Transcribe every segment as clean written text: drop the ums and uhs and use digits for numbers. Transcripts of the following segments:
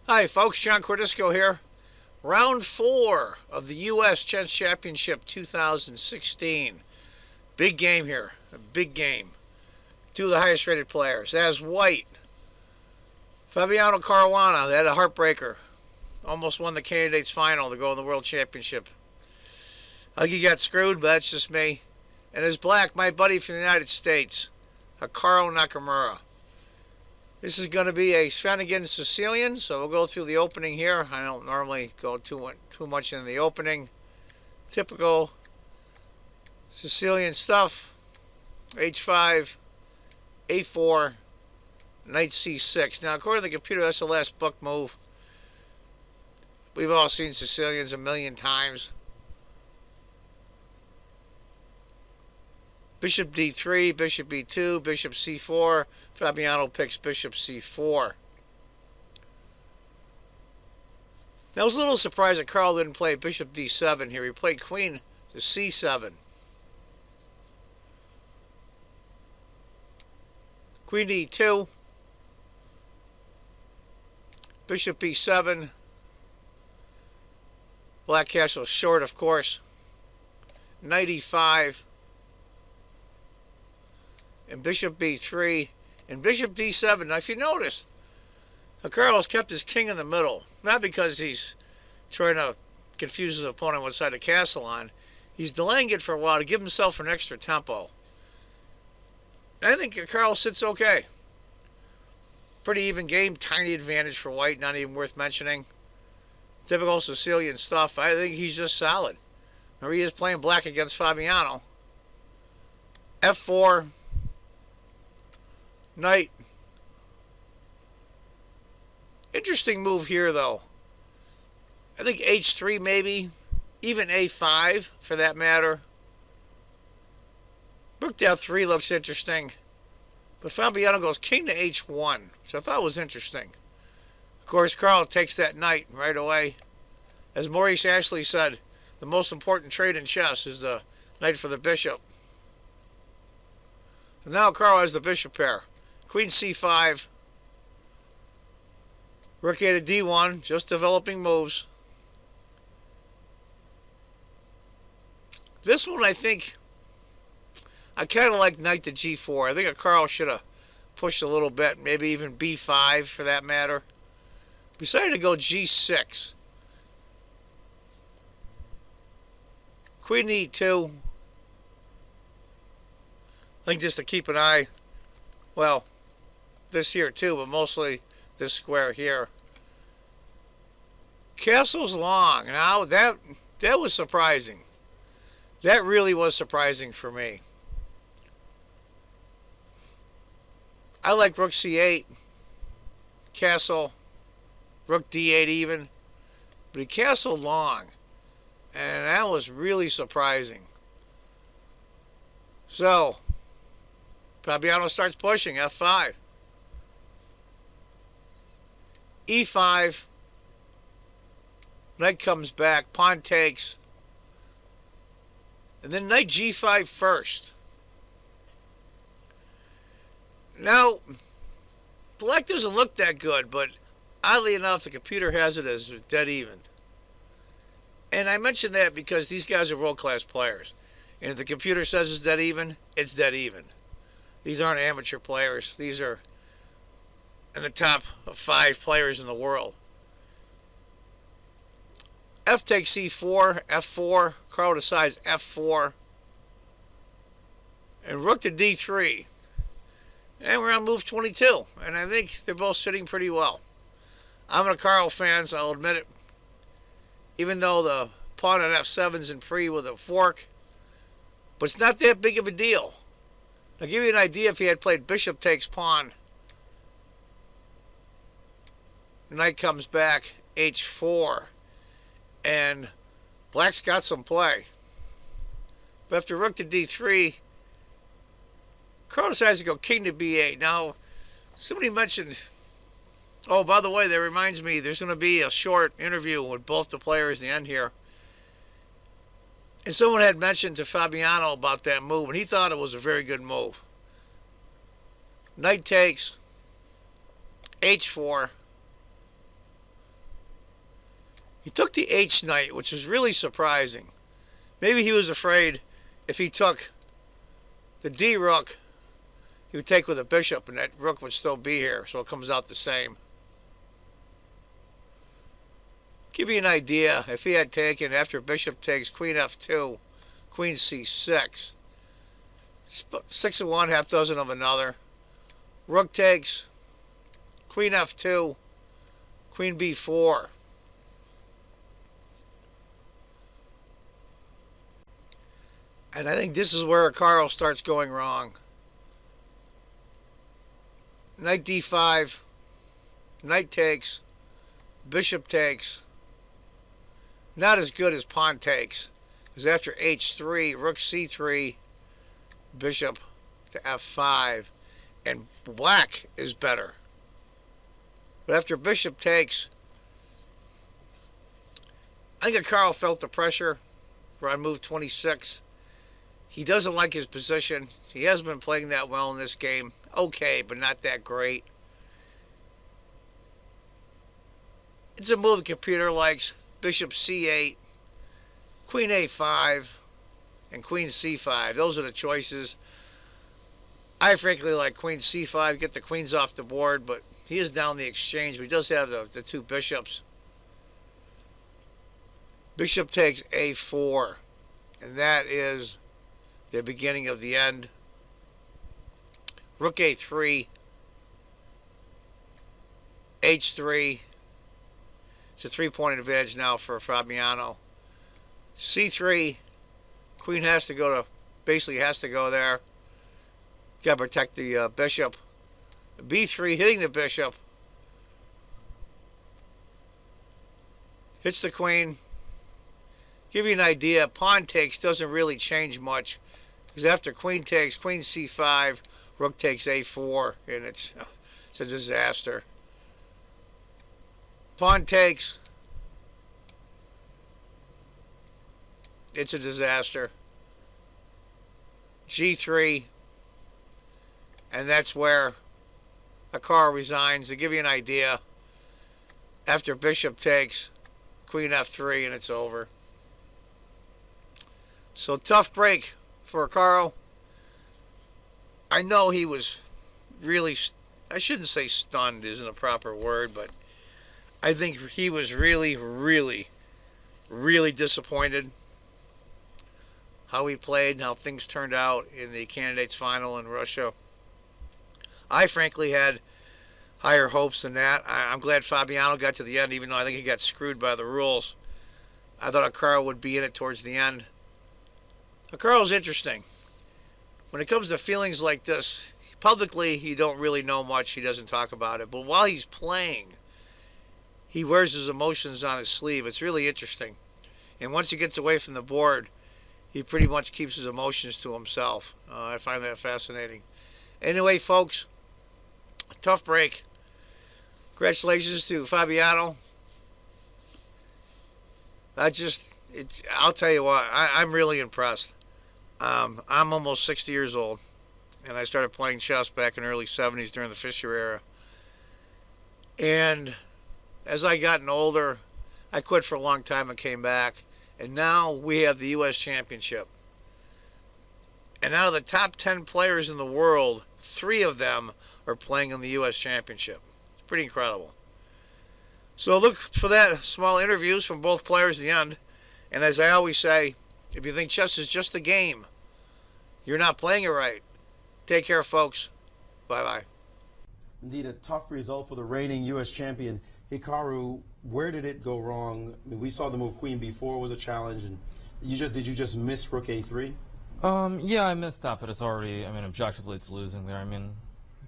Hi folks, John Cordisco here. Round 4 of the U.S. Chess Championship 2016. Big game here, a big game. Two of the highest rated players. As white, Fabiano Caruana, they had a heartbreaker. Almost won the candidates final to go in the World Championship. I think he got screwed, but that's just me. And as black, my buddy from the United States, Hikaru Nakamura. This is going to be a Svenigen Sicilian, so we'll go through the opening here. I don't normally go too much into the opening. Typical Sicilian stuff. H5, A4, Knight C6. Now, according to the computer, that's the last book move. We've all seen Sicilians a million times. Bishop D3, Bishop B2, Bishop C4. Fabiano picks Bishop C4. Now, I was a little surprised that Carl didn't play Bishop D7 here. He played Queen to C7. Queen E2. Bishop B7. Black castle short, of course. Knight E5. And Bishop B3. And Bishop D7. Now, if you notice, Carlos kept his king in the middle. Not because he's trying to confuse his opponent what side the castle on. He's delaying it for a while to give himself an extra tempo. And I think Carlos sits okay. Pretty even game. Tiny advantage for white. Not even worth mentioning. Typical Sicilian stuff. I think he's just solid. Now he is playing black against Fabiano. F4. Knight. Interesting move here, though. I think H3 maybe. Even A5, for that matter. Rook F3 looks interesting. But Fabiano goes king to H1, which I thought was interesting. Of course, Carl takes that knight right away. As Maurice Ashley said, the most important trade in chess is the knight for the bishop. So now Carl has the bishop pair. Queen C5. Rook A to D1, just developing moves. This one, I think, I kind of like knight to G4. I think Carl should have pushed a little bit, maybe even B5 for that matter. Decided to go G6. Queen E2. I think just to keep an eye, well, this here too, but mostly this square here. Castle's long. Now that was surprising. That really was surprising for me. I like Rook C8, castle, Rook D8 even, but he castled long, and that was really surprising. So Fabiano starts pushing F5. E5. Knight comes back. Pawn takes. And then knight G5 first. Now, black doesn't look that good, but oddly enough, the computer has it as dead even. And I mention that because these guys are world-class players. And if the computer says it's dead even, it's dead even. These aren't amateur players. These are in the top 5 players in the world. F takes C4, F4. Carl decides F4. And Rook to D3. And we're on move 22. And I think they're both sitting pretty well. I'm a Carl fan, so I'll admit it. Even though the pawn at F7's in pre with a fork. But it's not that big of a deal. I'll give you an idea if he had played bishop takes pawn. Knight comes back, H4. And black's got some play. But after rook to D3, Carl decides to go king to B8. Now, somebody mentioned, oh, by the way, that reminds me, there's going to be a short interview with both the players at the end here. And someone had mentioned to Fabiano about that move, and he thought it was a very good move. Knight takes, H4. He took the H knight, which is really surprising. Maybe he was afraid if he took the D rook, he would take with a bishop, and that rook would still be here, so it comes out the same. Give you an idea, if he had taken after bishop takes queen f2, queen c6, 6 of one, half dozen of another. Rook takes, queen f2, queen b4. And I think this is where Carl starts going wrong. Knight d5, knight takes, bishop takes. Not as good as pawn takes. Because after h3, rook c3, bishop to f5, and black is better. But after bishop takes, I think Carl felt the pressure on move 26. He doesn't like his position. He hasn't been playing that well in this game. Okay, but not that great. It's a move the computer likes. Bishop c8, queen a5, and queen c5. Those are the choices. I frankly like queen c5, get the queens off the board, but he is down the exchange, but he does have the two bishops. Bishop takes a4, and that is the beginning of the end. Rook a3, h3. It's a 3-point advantage now for Fabiano. c3, queen has to go to, basically has to go there. Got to protect the bishop. b3 hitting the bishop. Hits the queen. Give you an idea, pawn takes doesn't really change much. Because after queen takes, queen c5, rook takes a4, and it's a disaster. Pawn takes. It's a disaster. g3. And that's where Akar resigns. To give you an idea, after bishop takes, queen f3, and it's over. So tough break for Carl. I know he was really, I shouldn't say stunned isn't a proper word, but I think he was really, really, really disappointed how he played and how things turned out in the candidates final in Russia. I frankly had higher hopes than that. I'm glad Fabiano got to the end, even though I think he got screwed by the rules. I thought Carl would be in it towards the end. Carl's interesting. When it comes to feelings like this, publicly you don't really know much. He doesn't talk about it. But while he's playing, he wears his emotions on his sleeve. It's really interesting. And once he gets away from the board, he pretty much keeps his emotions to himself. I find that fascinating. Anyway, folks, tough break. Congratulations to Fabiano. I'll tell you what, I'm really impressed. I'm almost 60 years old, and I started playing chess back in the early 70s during the Fischer era. And as I gotten older, I quit for a long time and came back. And now we have the U.S. Championship. And out of the top 10 players in the world, 3 of them are playing in the U.S. Championship. It's pretty incredible. So look for that small interviews from both players at the end. And as I always say, if you think chess is just a game, you're not playing it right. Take care, folks. Bye-bye. Indeed, a tough result for the reigning U.S. champion. Hikaru, where did it go wrong? I mean, we saw the move queen b4 was a challenge, and did you just miss rook a3? Yeah, I missed that, but it's already, I mean, objectively it's losing there. I mean,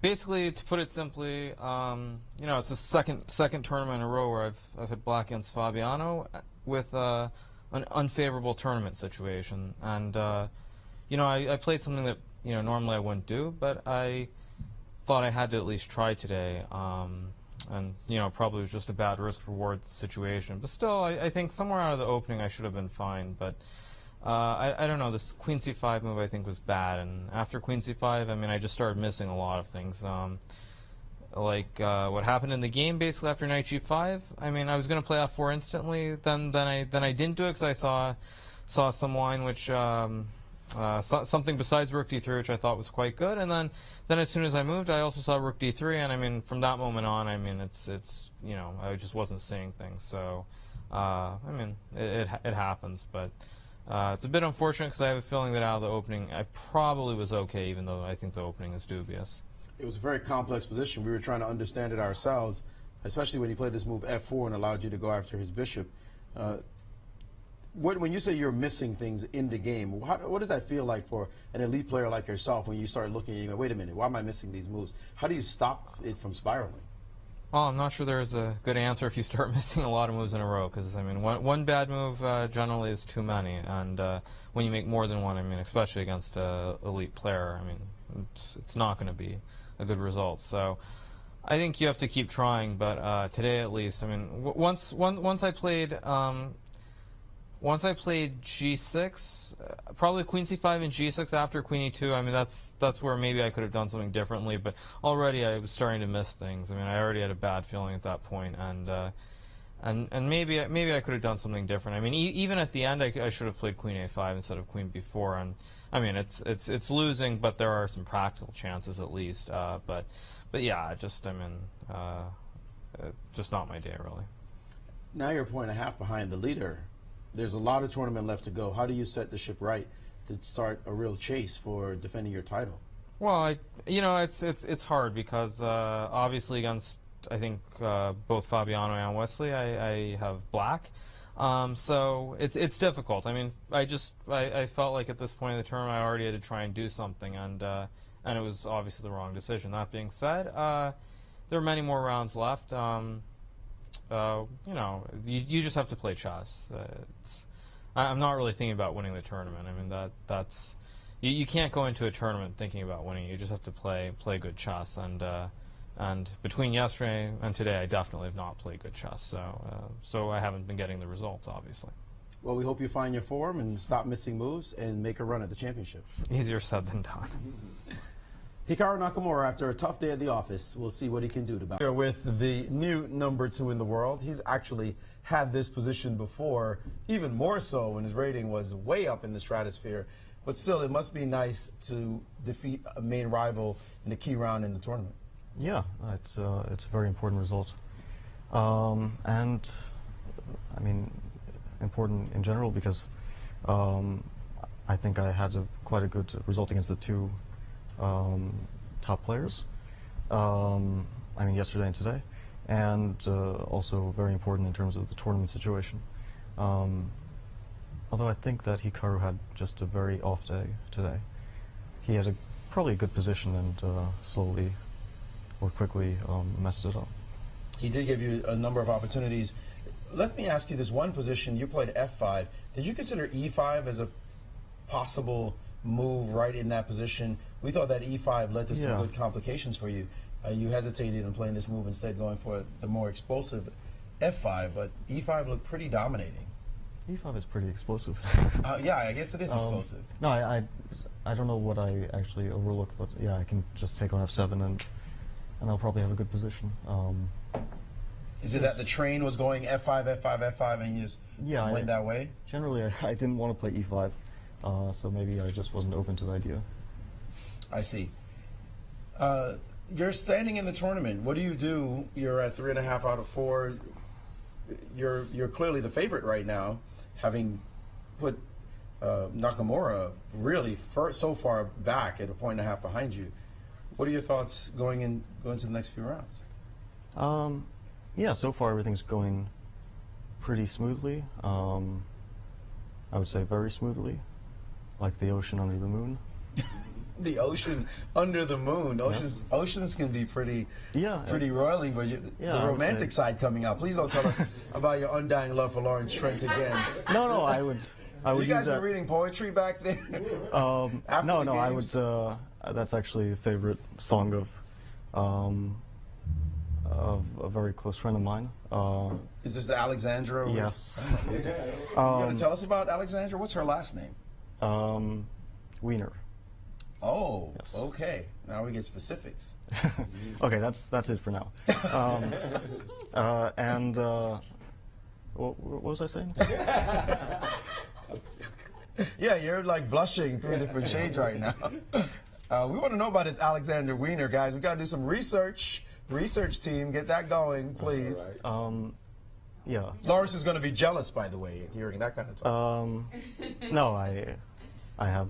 basically, to put it simply, you know, it's the second tournament in a row where I've hit black against Fabiano with an unfavorable tournament situation. And, you know, I played something that, you know, normally I wouldn't do, but I thought I had to at least try today. And, you know, probably was just a bad risk-reward situation. But still, I think somewhere out of the opening I should have been fine. But I don't know, this queen c5 move I think was bad. And after queen c5, I mean, I just started missing a lot of things. what happened in the game basically after knight g5. I mean, I was going to play f4 instantly. Then I didn't do it because I saw some line which something besides rook d3, which I thought was quite good. And then as soon as I moved, I also saw rook d3. And I mean, from that moment on, I mean, it's you know, I just wasn't seeing things. So I mean, it happens, but. It's a bit unfortunate because I have a feeling that out of the opening I probably was okay, even though I think the opening is dubious. It was a very complex position. We were trying to understand it ourselves, especially when he played this move f4 and allowed you to go after his bishop. When you say you're missing things in the game, what does that feel like for an elite player like yourself when you start looking and you go, wait a minute, why am I missing these moves? How do you stop it from spiraling? Oh, I'm not sure there's a good answer if you start missing a lot of moves in a row, because I mean, one bad move generally is too many, and when you make more than one, I mean, especially against an elite player, I mean, it's not going to be a good result. So I think you have to keep trying, but today at least, I mean, once I played g6, probably queen c5 and g6 after queen e2. I mean, that's where maybe I could have done something differently. But already I was starting to miss things. I mean, I already had a bad feeling at that point, and maybe I could have done something different. I mean, even at the end, I should have played queen a5 instead of queen b4. And I mean, it's losing, but there are some practical chances at least. But yeah, just I mean, just not my day really. Now you're a point and a half behind the leader. There's a lot of tournament left to go. How do you set the ship right to start a real chase for defending your title? Well, you know, it's hard because obviously against I think both Fabiano and Wesley, I have black, so it's difficult. I mean, I felt like at this point in the tournament I already had to try and do something, and it was obviously the wrong decision. That being said, there are many more rounds left. You know, you just have to play chess. I'm not really thinking about winning the tournament. I mean, that's you can't go into a tournament thinking about winning. You just have to play good chess. And between yesterday and today, I definitely have not played good chess. So I haven't been getting the results, obviously. Well, we hope you find your form and stop missing moves and make a run at the championship. Easier said than done. Hikaru Nakamura, after a tough day at the office, we'll see what he can do about it. With the new #2 in the world, he's actually had this position before, even more so when his rating was way up in the stratosphere. But still, it must be nice to defeat a main rival in a key round in the tournament. Yeah, it's a very important result. And, I mean, important in general because I think I had quite a good result against the two top players, I mean yesterday and today, and also very important in terms of the tournament situation. Although I think that Hikaru had just a very off day today. He had probably a good position and slowly or quickly messed it up. He did give you a number of opportunities. Let me ask you this one position. You played f5. Did you consider e5 as a possible move right in that position? We thought that e5 led to some good complications for you. You hesitated in playing this move instead, going for the more explosive f5, but e5 looked pretty dominating. e5 is pretty explosive. Yeah, I guess it is explosive. No, I don't know what I actually overlooked, but yeah, I can just take on f7 and I'll probably have a good position. Is it that the train was going f5, f5, f5, and you just went that way? Generally, I didn't want to play e5, so maybe I just wasn't open to the idea. I see. You're standing in the tournament. What do you do? You're at 3.5 out of 4. You're clearly the favorite right now, having put Nakamura really so far back at 1.5 behind you. What are your thoughts going to the next few rounds? Yeah, so far everything's going pretty smoothly. I would say very smoothly, like the ocean under the moon. The ocean under the moon. Oceans can be pretty roiling, but the romantic side coming out. Please don't tell us about your undying love for Lawrence Trent again. No, I would. You guys been reading poetry back there? No, I would. That's actually a favorite song of a very close friend of mine. Is this the Alexandra? Yes. You going to tell us about Alexandra? What's her last name? Wiener. Oh, Yes. okay. Now we get specifics. Okay, that's it for now. What was I saying? Yeah, you're like blushing through different shades right now. We want to know about this Alexander Wiener, guys. We got to do some research. Research team, get that going, please. Yeah. Lawrence is going to be jealous, by the way, hearing that kind of talk. No, I have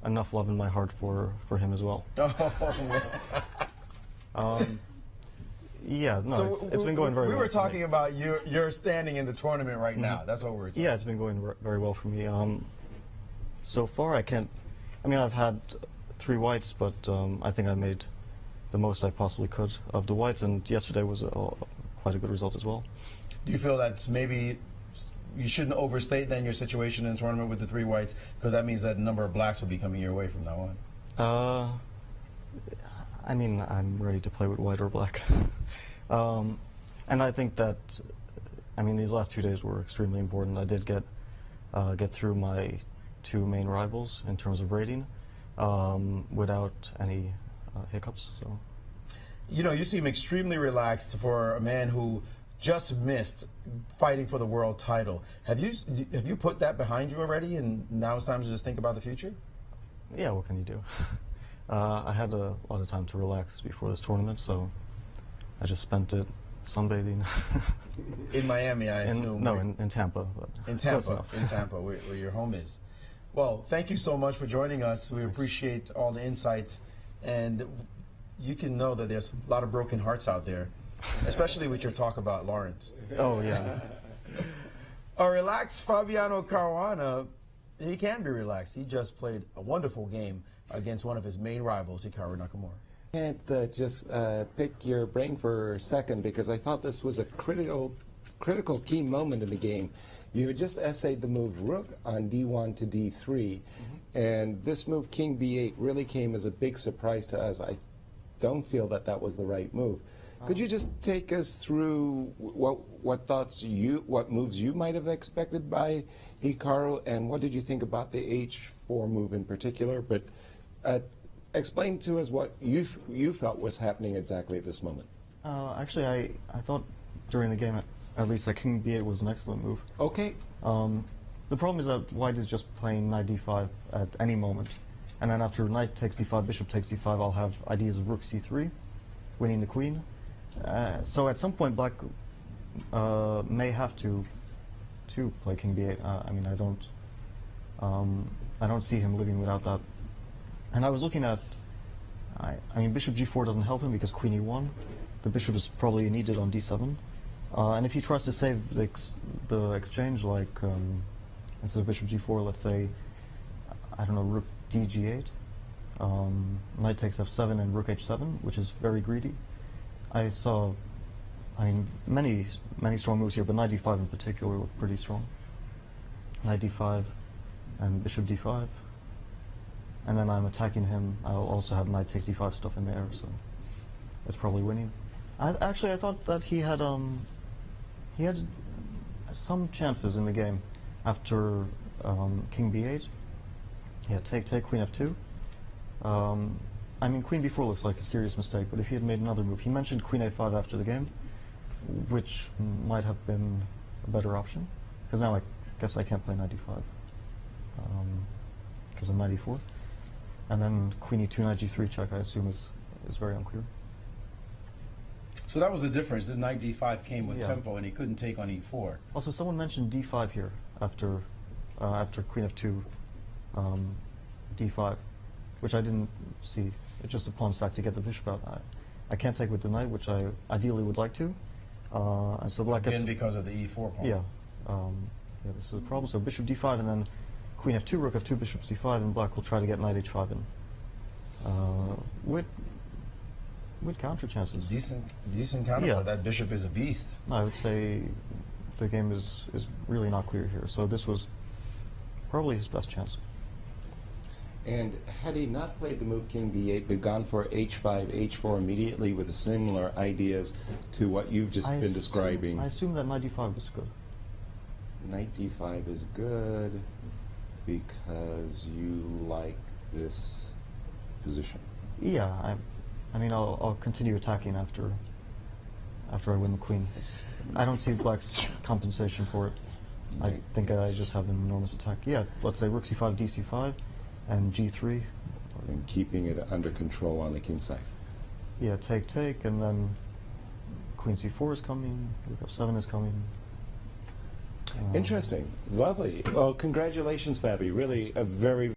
enough love in my heart for him as well. Oh, man. Yeah, no, it's been going very well. We were for talking me. about your standing in the tournament right now. That's what we were talking Yeah, it's been going very well for me. So far, I've had 3 whites, but I think I made the most I possibly could of the whites, and yesterday was quite a good result as well. Do you feel that maybe you shouldn't overstate then your situation in the tournament with the 3 whites, because that means that a number of blacks will be coming your way from now on? I'm ready to play with white or black. And I think that, these last 2 days were extremely important. I did get through my 2 main rivals in terms of rating without any hiccups. So, You seem extremely relaxed for a man who just missed fighting for the world title. Have you put that behind you already, and now it's time to just think about the future? Yeah, what can you do? I had a lot of time to relax before this tournament, so I just spent it sunbathing. In Miami, I assume. No, in Tampa. But in Tampa, where your home is. Well, thank you so much for joining us. We appreciate all the insights, and you can know that there's a lot of broken hearts out there, especially with your talk about Lawrence. Oh, yeah. A relaxed Fabiano Caruana, he can be relaxed. He just played a wonderful game against one of his main rivals, Hikaru Nakamura. Can't just pick your brain for a second, because I thought this was a critical key moment in the game. You had just essayed the move rook on d1 to d3, and this move king b8 really came as a big surprise to us. I don't feel that that was the right move. Could you just take us through what moves you might have expected by Hikaru, and what did you think about the h4 move in particular? But explain to us what you felt was happening exactly at this moment. Actually, I thought during the game, at least, that king b8 was an excellent move. Okay. The problem is that white is just playing knight d5 at any moment. And then after knight takes d5, bishop takes d5, I'll have ideas of rook c3, winning the queen. So at some point, black may have to play king b8. I don't see him living without that. And I was looking at, bishop g4 doesn't help him because queen e1. The bishop is probably needed on d7. And if he tries to save the exchange, like instead of bishop g4, let's say, I don't know, rook dg8, knight takes f7 and rook h7, which is very greedy. I saw, many strong moves here, but knight d5 in particular were pretty strong. Knight d5 and bishop d5. And then I'm attacking him. I'll also have knight takes d5 stuff in there, so it's probably winning. I thought that he had some chances in the game after king b8. Yeah, take, queen f2. Queen b4 looks like a serious mistake, but if he had made another move, he mentioned queen a5 after the game, which might have been a better option, because now I guess I can't play knight d5 because of knight e4. And then queen e2, knight g3 check, I assume, is very unclear. So that was the difference. This knight d5 came with tempo, and he couldn't take on e4. Also, someone mentioned d5 here after queen f2, d5, which I didn't see. It's just a pawn stack to get the bishop out. I can't take with the knight, which I ideally would like to. And so black gets... Again, because of the e4 pawn. Yeah. This is a problem. So bishop d5, and then queen f2, rook f2, bishop c5, and black will try to get knight h5 in. With counter chances. Decent counter, but that bishop is a beast. I would say the game is really not clear here. So this was probably his best chance. And had he not played the move king b8, but gone for h5, h4 immediately with the similar ideas to what you've just been describing? I assume that knight d5 is good. Knight d5 is good because you like this position. Yeah, I mean, I'll continue attacking after I win the queen. I don't see black's compensation for it. I think I just have an enormous attack. Yeah, let's say rook c5, dc5, and g3. And keeping it under control on the king side. Yeah, take, and then queen c4 is coming, rook f7 is coming. Interesting. Lovely. Well, congratulations, Fabi. Really a very